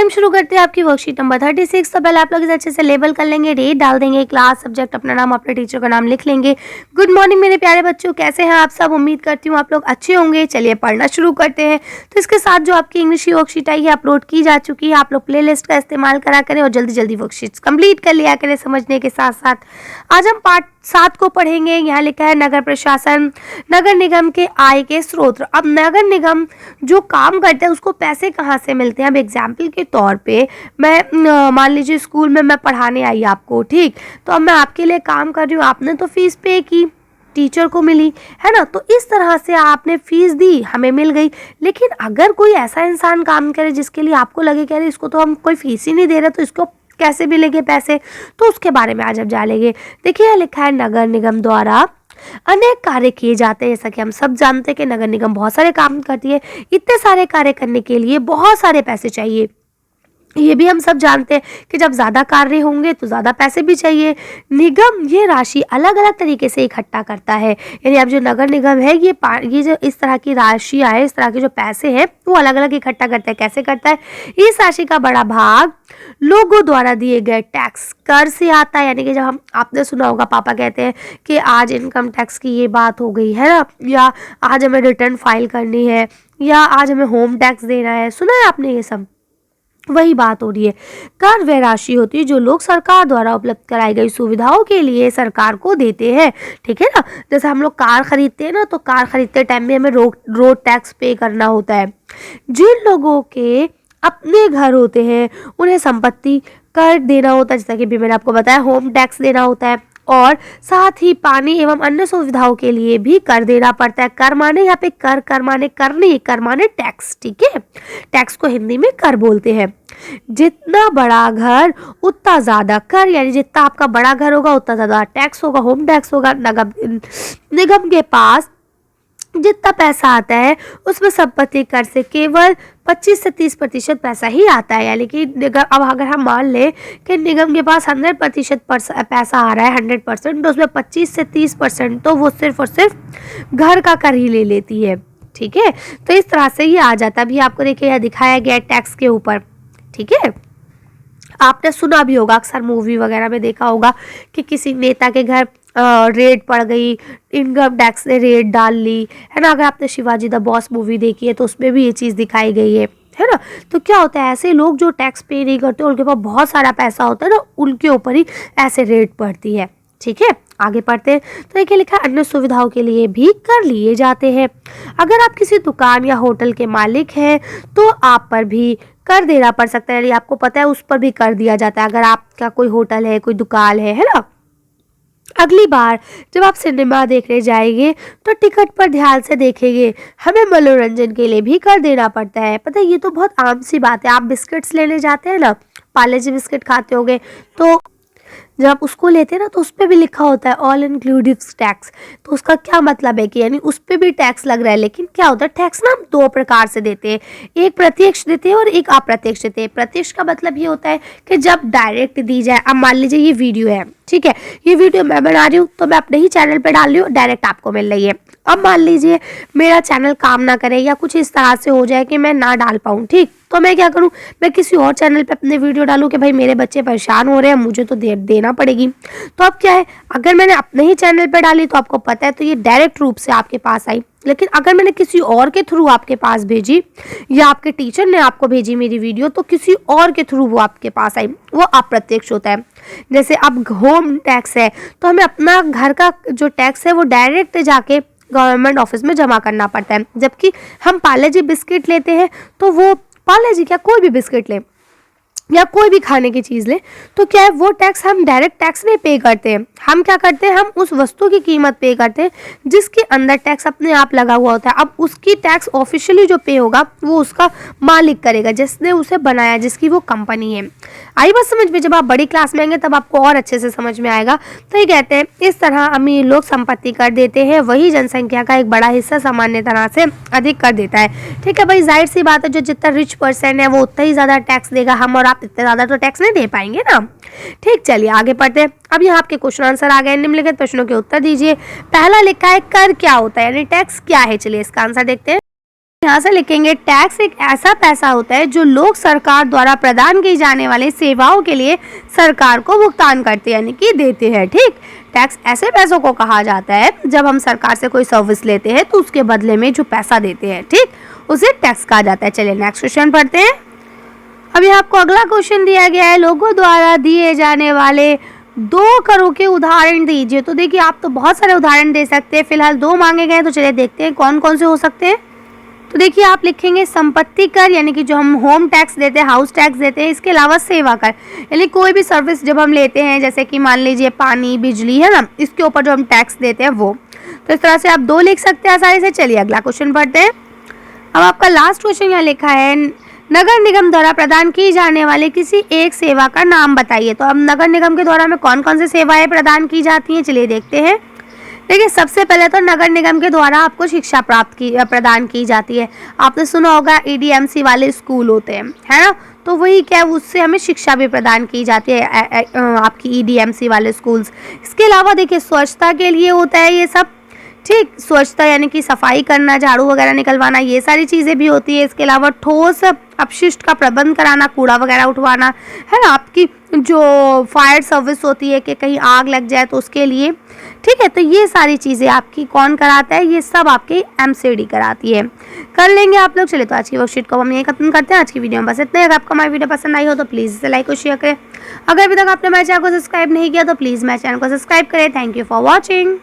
Time शुरू करते हैं आपकी वर्कशीट नंबर 36। तो पहले आप लोग इसे अच्छे से लेबल कर लेंगे, डेट डाल देंगे, क्लास, सब्जेक्ट, अपना नाम, अपने टीचर का नाम लिख लेंगे। गुड मॉर्निंग मेरे प्यारे बच्चों, कैसे हैं आप सब? उम्मीद करती हूँ आप लोग अच्छे होंगे। चलिए पढ़ना शुरू करते हैं। तो इसके साथ जो आपकी इंग्लिश की वर्कशीट आई है अपलोड की जा चुकी है। आप लोग प्ले लिस्ट का इस्तेमाल करा करें और जल्दी जल्दी वर्कशीट्स कंप्लीट कर लिया करें समझने के साथ साथ। आज हम पार्ट 7 को पढ़ेंगे। यहाँ लिखा है नगर प्रशासन, नगर निगम के आय के स्रोत। अब नगर निगम जो काम करते हैं उसको पैसे कहाँ से मिलते हैं? अब एग्जाम्पल के तौर पे मैं मान लीजिए स्कूल में मैं पढ़ाने आई आपको, ठीक, तो अब मैं आपके लिए काम कर रही हूँ, आपने तो फीस पे की, टीचर को मिली है ना, तो इस तरह से आपने फीस दी, हमें मिल गई। लेकिन अगर कोई ऐसा इंसान काम करे जिसके लिए आपको लगे कि अरे इसको तो हम कोई फीस ही नहीं दे रहे, तो इसको कैसे मिलेंगे पैसे, तो उसके बारे में आज हम जानेंगे। देखिए लिखा है नगर निगम द्वारा अनेक कार्य किए जाते हैं। जैसा कि हम सब जानते हैं कि नगर निगम बहुत सारे काम करती है। इतने सारे कार्य करने के लिए बहुत सारे पैसे चाहिए, ये भी हम सब जानते हैं कि जब ज़्यादा कार्य होंगे तो ज़्यादा पैसे भी चाहिए। निगम ये राशि अलग अलग तरीके से इकट्ठा करता है। यानी अब जो नगर निगम है ये जो इस तरह की राशियाँ है, इस तरह के जो पैसे हैं वो अलग अलग इकट्ठा करता है। कैसे करता है? इस राशि का बड़ा भाग लोगों द्वारा दिए गए टैक्स, कर से आता है। यानी कि जब आपने सुना होगा पापा कहते हैं कि आज इनकम टैक्स की ये बात हो गई है ना, या आज हमें रिटर्न फाइल करनी है, या आज हमें होम टैक्स देना है, सुना है आपने ये सब? वही बात हो रही है। कर वह राशि होती है जो लोग सरकार द्वारा उपलब्ध कराई गई सुविधाओं के लिए सरकार को देते हैं, ठीक है ना। जैसे हम लोग कार खरीदते हैं ना, तो कार खरीदते टाइम में हमें रोड टैक्स पे करना होता है। जिन लोगों के अपने घर होते हैं उन्हें संपत्ति कर देना होता है, जैसा कि भी मैंने आपको बताया, होम टैक्स देना होता है। और साथ ही पानी एवं अन्य सुविधाओं के लिए भी कर देना पड़ता है। कर माने यहाँ पे कर माने कर नहीं, कर माने टैक्स, ठीक है। टैक्स को हिंदी में कर बोलते हैं। जितना बड़ा घर उतना ज्यादा कर, यानी जितना आपका बड़ा घर होगा उतना ज्यादा टैक्स होगा, होम टैक्स होगा। निगम के पास जितना पैसा आता है उसमें संपत्ति कर से केवल 25 से 30% पैसा ही आता है। यानी कि अब अगर हम मान लें कि निगम के पास 100% पैसा आ रहा है, 100%, तो उसमें 25 से 30% तो वो सिर्फ और सिर्फ घर का कर ही ले लेती है, ठीक है। तो इस तरह से ये आ जाता है। अभी आपको देखिए यह दिखाया गया टैक्स के ऊपर, ठीक है। आपने सुना भी होगा, अक्सर मूवी वगैरह में देखा होगा कि किसी नेता के घर रेड पड़ गई, इनकम टैक्स ने रेड डाल ली, है ना। अगर आपने शिवाजी द बॉस मूवी देखी है तो उसमें भी ये चीज़ दिखाई गई है ना। तो क्या होता है, ऐसे लोग जो टैक्स पे नहीं करते, उनके पास बहुत सारा पैसा होता है ना, उनके ऊपर ही ऐसे रेड पड़ती है, ठीक है। आगे पढ़ते हैं। तो देखिए लिखा अन्य सुविधाओं के लिए भी कर लिए जाते हैं। अगर आप किसी दुकान या होटल के मालिक हैं तो आप पर भी कर देना पड़ सकता है। यानी आपको पता है उस पर भी कर दिया जाता है। अगर आपका कोई होटल है, कोई दुकान है ना। अगली बार जब आप सिनेमा देखने जाएंगे तो टिकट पर ध्यान से देखेंगे। हमें मनोरंजन के लिए भी कर देना पड़ता है। पता है ये तो बहुत आम सी बात है। आप बिस्किट्स लेने जाते हैं ना, पार्ले जी बिस्किट खाते होंगे, तो जब आप उसको लेते हैं ना तो उस पर भी लिखा होता है ऑल इंक्लूडिव टैक्स। तो उसका क्या मतलब है कि यानी उस पर भी टैक्स लग रहा है। लेकिन क्या होता है, टैक्स ना हम 2 प्रकार से देते हैं, एक प्रत्यक्ष देते हैं और एक अप्रत्यक्ष देते हैं। प्रत्यक्ष का मतलब ये होता है कि जब डायरेक्ट दी जाए। अब मान लीजिए ये वीडियो है, ठीक है, ये वीडियो मैं बना रही हूँ तो मैं अपने ही चैनल पर डाल रही हूँ, डायरेक्ट आपको मिल रही है। अब मान लीजिए मेरा चैनल काम ना करे या कुछ इस तरह से हो जाए कि मैं ना डाल पाऊँ, ठीक, तो मैं क्या करूं, मैं किसी और चैनल पे अपने वीडियो डालूं कि भाई मेरे बच्चे परेशान हो रहे हैं, मुझे तो देना पड़ेगी। तो अब क्या है, अगर मैंने अपने ही चैनल पे डाली तो आपको पता है तो ये डायरेक्ट रूप से आपके पास आई। लेकिन अगर मैंने किसी और के थ्रू आपके पास भेजी या आपके टीचर ने आपको भेजी मेरी वीडियो, तो किसी और के थ्रू वो आपके पास आई, वो अप्रत्यक्ष होता है। जैसे अब होम टैक्स है तो हमें अपना घर का जो टैक्स है वो डायरेक्ट जाके गवर्नमेंट ऑफिस में जमा करना पड़ता है। जबकि हम पार्ले जी बिस्किट लेते हैं तो वो पार्ले जी क्या कोई भी बिस्किट ले या कोई भी खाने की चीज़ ले, तो क्या है वो टैक्स हम डायरेक्ट टैक्स नहीं पे करते हैं। हम क्या करते हैं, हम उस वस्तु की कीमत पे करते हैं जिसके अंदर टैक्स अपने आप लगा हुआ होता है। अब उसकी टैक्स ऑफिशियली जो पे होगा वो उसका मालिक करेगा, जिसने उसे बनाया, जिसकी वो कंपनी है। आई बात समझ में? जब आप बड़ी क्लास में आएंगे तब आपको और अच्छे से समझ में आएगा। तो ये कहते हैं इस तरह अमीर लोग संपत्ति कर देते हैं, वही जनसंख्या का एक बड़ा हिस्सा सामान्य तरह से अधिक कर देता है, ठीक है भाई। जाहिर सी बात है, जो जितना रिच पर्सन है वो उतना ही ज्यादा टैक्स देगा। हम और आप इतने ज्यादा तो टैक्स नहीं दे पाएंगे ना, ठीक। चलिए आगे पढ़ते हैं। अब यहाँ आपके क्वेश्चन आंसर आ गए, निम्नलिखित प्रश्नों के उत्तर दीजिए। पहला लिखा है कर क्या होता है, यानी टैक्स क्या है। चलिए इसका आंसर देखते हैं। यहाँ से लिखेंगे टैक्स एक ऐसा पैसा होता है जो लोग सरकार द्वारा प्रदान की जाने वाली सेवाओं के लिए सरकार को भुगतान करते हैं, यानी कि देते हैं। ठीक, टैक्स ऐसे पैसों को कहा जाता है जब हम सरकार से कोई सर्विस लेते हैं तो उसके बदले में जो पैसा देते हैं, ठीक, उसे टैक्स कहा जाता है। चलिए नेक्स्ट क्वेश्चन पढ़ते हैं। अभी आपको अगला क्वेश्चन दिया गया है, लोगों द्वारा दिए जाने वाले 2 करों के उदाहरण दीजिए। तो देखिए आप तो बहुत सारे उदाहरण दे सकते हैं, फिलहाल 2 मांगे गए, तो चलिए देखते हैं कौन कौन से हो सकते हैं। तो देखिए आप लिखेंगे संपत्ति कर, यानी कि जो हम होम टैक्स देते हैं, हाउस टैक्स देते हैं, इसके अलावा सेवा कर, यानी कोई भी सर्विस जब हम लेते हैं, जैसे कि मान लीजिए पानी, बिजली, है ना, इसके ऊपर जो हम टैक्स देते हैं वो। तो इस तरह से आप 2 लिख सकते हैं आसानी से। चलिए अगला क्वेश्चन पढ़ते हैं। अब आपका लास्ट क्वेश्चन यहाँ लिखा है, नगर निगम द्वारा प्रदान की जाने वाले किसी एक सेवा का नाम बताइए। तो अब नगर निगम के द्वारा हमें कौन कौन सी सेवाएं प्रदान की जाती हैं, चलिए देखते हैं। देखिए सबसे पहले तो नगर निगम के द्वारा आपको शिक्षा प्रदान की जाती है। आपने सुना होगा EDMC वाले स्कूल होते हैं, है ना, तो वही क्या, उससे हमें शिक्षा भी प्रदान की जाती है, आपकी EDMC वाले स्कूल्स। इसके अलावा देखिए स्वच्छता के लिए होता है ये सब, ठीक, स्वच्छता यानी कि सफाई करना, झाड़ू वगैरह निकलवाना, ये सारी चीज़ें भी होती है। इसके अलावा ठोस अपशिष्ट का प्रबंध कराना, कूड़ा वगैरह उठवाना, है ना, आपकी जो फायर सर्विस होती है कि कहीं आग लग जाए तो उसके लिए, ठीक है। तो ये सारी चीज़ें आपकी कौन कराता है, ये सब आपकी MCD कराती है। कर लेंगे आप लोग। चलिए तो आज की वर्कशीट को हम यही खत्म करते हैं। आज की वीडियो में बस इतना है। अगर आपको हमारी वीडियो पसंद आई हो तो प्लीज़ इसे लाइक और शेयर करें। अगर अभी तक आपने मेरे चैनल को सब्सक्राइब नहीं किया तो प्लीज़ मेरे चैनल को सब्सक्राइब करें। Thank you for watching.